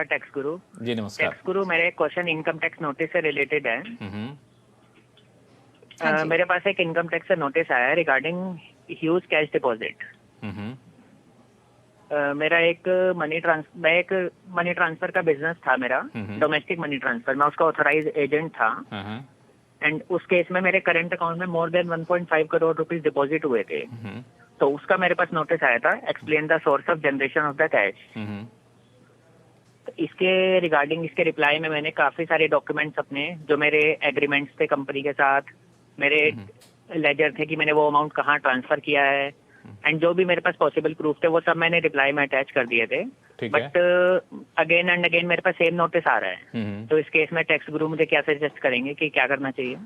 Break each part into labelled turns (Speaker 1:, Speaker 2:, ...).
Speaker 1: Tax गुरु।
Speaker 2: जी नमस्कार।
Speaker 1: Tax गुरु, मेरे question income tax notice से रिलेटेड है।
Speaker 3: हाँ जी।
Speaker 1: मेरे पास एक इनकम टैक्स से नोटिस आया है रिगार्डिंग ह्यूज कैश डिपॉजिट। मेरा एक मनी ट्रांसफर का बिजनेस था मेरा, डोमेस्टिक मनी ट्रांसफर। मैं उसका ऑथराइज एजेंट था एंड उस केस में मेरे करंट अकाउंट में more than 1.5 crore rupees deposit हुए थे। तो उसका मेरे पास नोटिस आया था, explain the source of generation of the cash. इसके रिगार्डिंग, इसके रिप्लाई में मैंने काफी सारे डॉक्यूमेंट्स अपने, जो मेरे एग्रीमेंट्स थे कंपनी के साथ, मेरे लेजर थे कि मैंने वो अमाउंट कहाँ ट्रांसफर किया है एंड जो भी मेरे पास पॉसिबल प्रूफ थे वो सब मैंने रिप्लाई में अटैच कर दिए थे। बट अगेन एंड अगेन मेरे पास सेम नोटिस आ रहा है। तो इस केस में टैक्स गुरु मुझे क्या सजेस्ट करेंगे कि क्या करना चाहिए?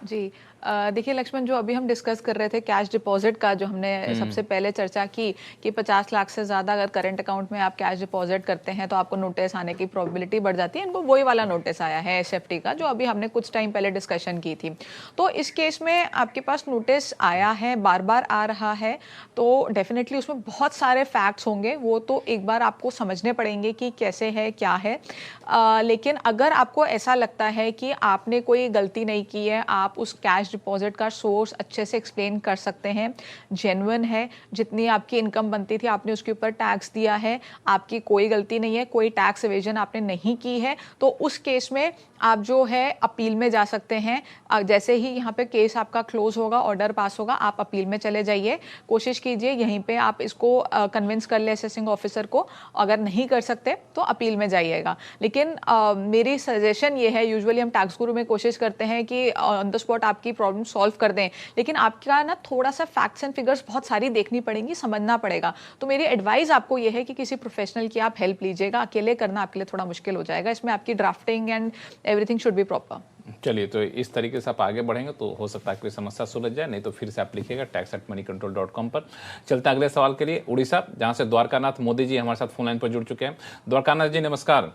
Speaker 3: जी देखिए लक्ष्मण, जो अभी हम डिस्कस कर रहे थे कैश डिपॉजिट का, जो हमने सबसे पहले चर्चा की कि 50 लाख से ज़्यादा अगर करंट अकाउंट में आप कैश डिपॉजिट करते हैं तो आपको नोटिस आने की प्रोबेबिलिटी बढ़ जाती है। इनको वही वाला नोटिस आया है एसएफटी का, जो अभी हमने कुछ टाइम पहले डिस्कशन की थी। तो इस केस में आपके पास नोटिस आया है, बार बार आ रहा है, तो डेफिनेटली उसमें बहुत सारे फैक्ट्स होंगे, वो तो एक बार आपको समझने पड़ेंगे कि कैसे है, क्या है। लेकिन अगर आपको ऐसा लगता है कि आपने कोई गलती नहीं की है, आप उस कैश डिपॉजिट का सोर्स अच्छे से एक्सप्लेन कर सकते हैं, जेन्युइन है, जितनी आपकी इनकम बनती थी आपने उसके ऊपर टैक्स दिया है, आपकी कोई गलती नहीं है, कोई टैक्स एवेजन आपने नहीं की है, तो उस केस में आप जो है अपील में जा सकते हैं। जैसे ही यहाँ पे केस आपका क्लोज होगा, ऑर्डर पास होगा, आप अपील में चले जाइए। कोशिश कीजिए यहीं पे आप इसको कन्विंस कर ले असेसिंग ऑफिसर को। अगर नहीं कर सकते तो अपील में जाइएगा। लेकिन मेरी सजेशन ये है, यूजुअली हम टैक्स गुरु में कोशिश करते हैं कि ऑन द स्पॉट आपकी प्रॉब्लम सॉल्व कर दें, लेकिन आपका ना थोड़ा सा फैक्ट्स एंड फिगर्स बहुत सारी देखनी पड़ेंगी, समझना पड़ेगा। तो मेरी एडवाइस आपको ये है कि किसी प्रोफेशनल की आप हेल्प लीजिएगा। अकेले करना आपके लिए थोड़ा मुश्किल हो जाएगा। इसमें आपकी drafting and everything should be proper.
Speaker 2: चलिए, तो इस तरीके से आप आगे बढ़ेंगे तो हो सकता है कोई समस्या सुलझ जाए, नहीं तो फिर से आप लिखिएगा tax@moneycontrol.com पर। चलते हैं अगले सवाल के लिए उड़ीसा, जहां से द्वारकानाथ मोदी जी हमारे साथ फोन लाइन पर जुड़ चुके हैं। द्वारकानाथ जी नमस्कार।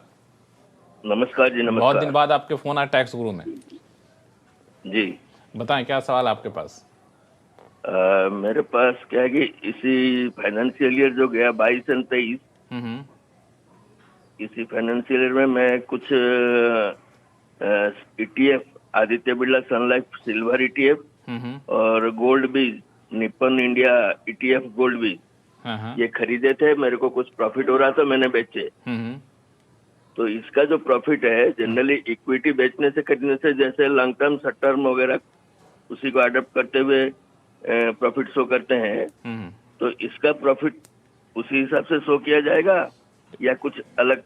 Speaker 4: नमस्कार जी। नमस्कार।
Speaker 2: बहुत दिन बाद आपके फोन आया टैक्स गुरु में। जी बताएं, क्या सवाल आपके पास?
Speaker 4: मेरे पास क्या है कि इसी फाइनेंशियल ईयर जो गया 22 और 23, इसी फाइनेंशियल ईयर में मैं कुछ ETF, आदित्य बिरला सन लाइफ सिल्वर ETF और गोल्ड बीज, निप्पन इंडिया ETF गोल्ड बीज, ये खरीदे थे। मेरे को कुछ प्रॉफिट हो रहा था, मैंने बेचे। तो इसका जो प्रॉफिट है, जनरली इक्विटी बेचने से, खरीदने से, जैसे लॉन्ग टर्म, शॉर्ट टर्म वगैरह, उसी को अडॉप्ट करते हुए प्रॉफिट शो करते हैं। तो इसका प्रॉफिट उसी हिसाब से शो किया जाएगा या कुछ अलग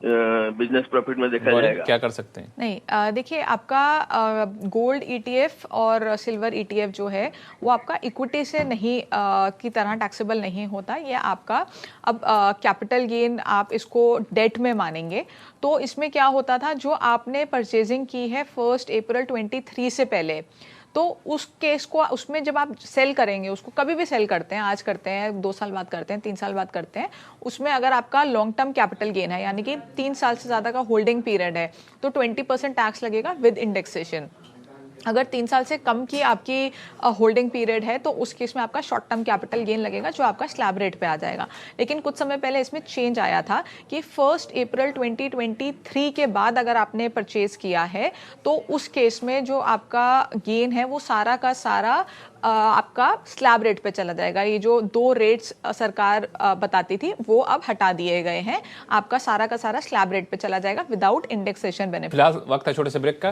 Speaker 4: बिजनेस प्रॉफिट में देखा जाएगा?
Speaker 2: क्या कर सकते हैं?
Speaker 3: नहीं, देखिए आपका गोल्ड ETF और सिल्वर ETF जो है वो आपका इक्विटी से नहीं की तरह टैक्सेबल नहीं होता। ये आपका अब कैपिटल गेन आप इसको डेट में मानेंगे। तो इसमें क्या होता था, जो आपने परचेजिंग की है 1 अप्रैल 23 से पहले, तो उस केस को, उसमें जब आप सेल करेंगे, उसको कभी भी सेल करते हैं, आज करते हैं, 2 साल बाद करते हैं, 3 साल बाद करते हैं, उसमें अगर आपका लॉन्ग टर्म कैपिटल गेन है, यानी कि 3 साल से ज़्यादा का होल्डिंग पीरियड है, तो 20% टैक्स लगेगा विद इंडेक्सेशन। अगर 3 साल से कम की आपकी होल्डिंग पीरियड है तो उस केस में आपका शॉर्ट टर्म कैपिटल गेन लगेगा, जो आपका स्लैब रेट पे आ जाएगा। लेकिन कुछ समय पहले इसमें चेंज आया था कि 1 अप्रैल 2023 के बाद अगर आपने परचेज किया है तो उस केस में जो आपका गेन है वो सारा का सारा आपका स्लैब रेट पे चला जाएगा। ये जो 2 रेट्स सरकार बताती थी वो अब हटा दिए गए हैं। आपका सारा का सारा स्लैब रेट पे चला जाएगा विदाउट इंडेक्सेशन बेनिफिट।
Speaker 2: फिलहाल वक्त है छोटे से ब्रेक का।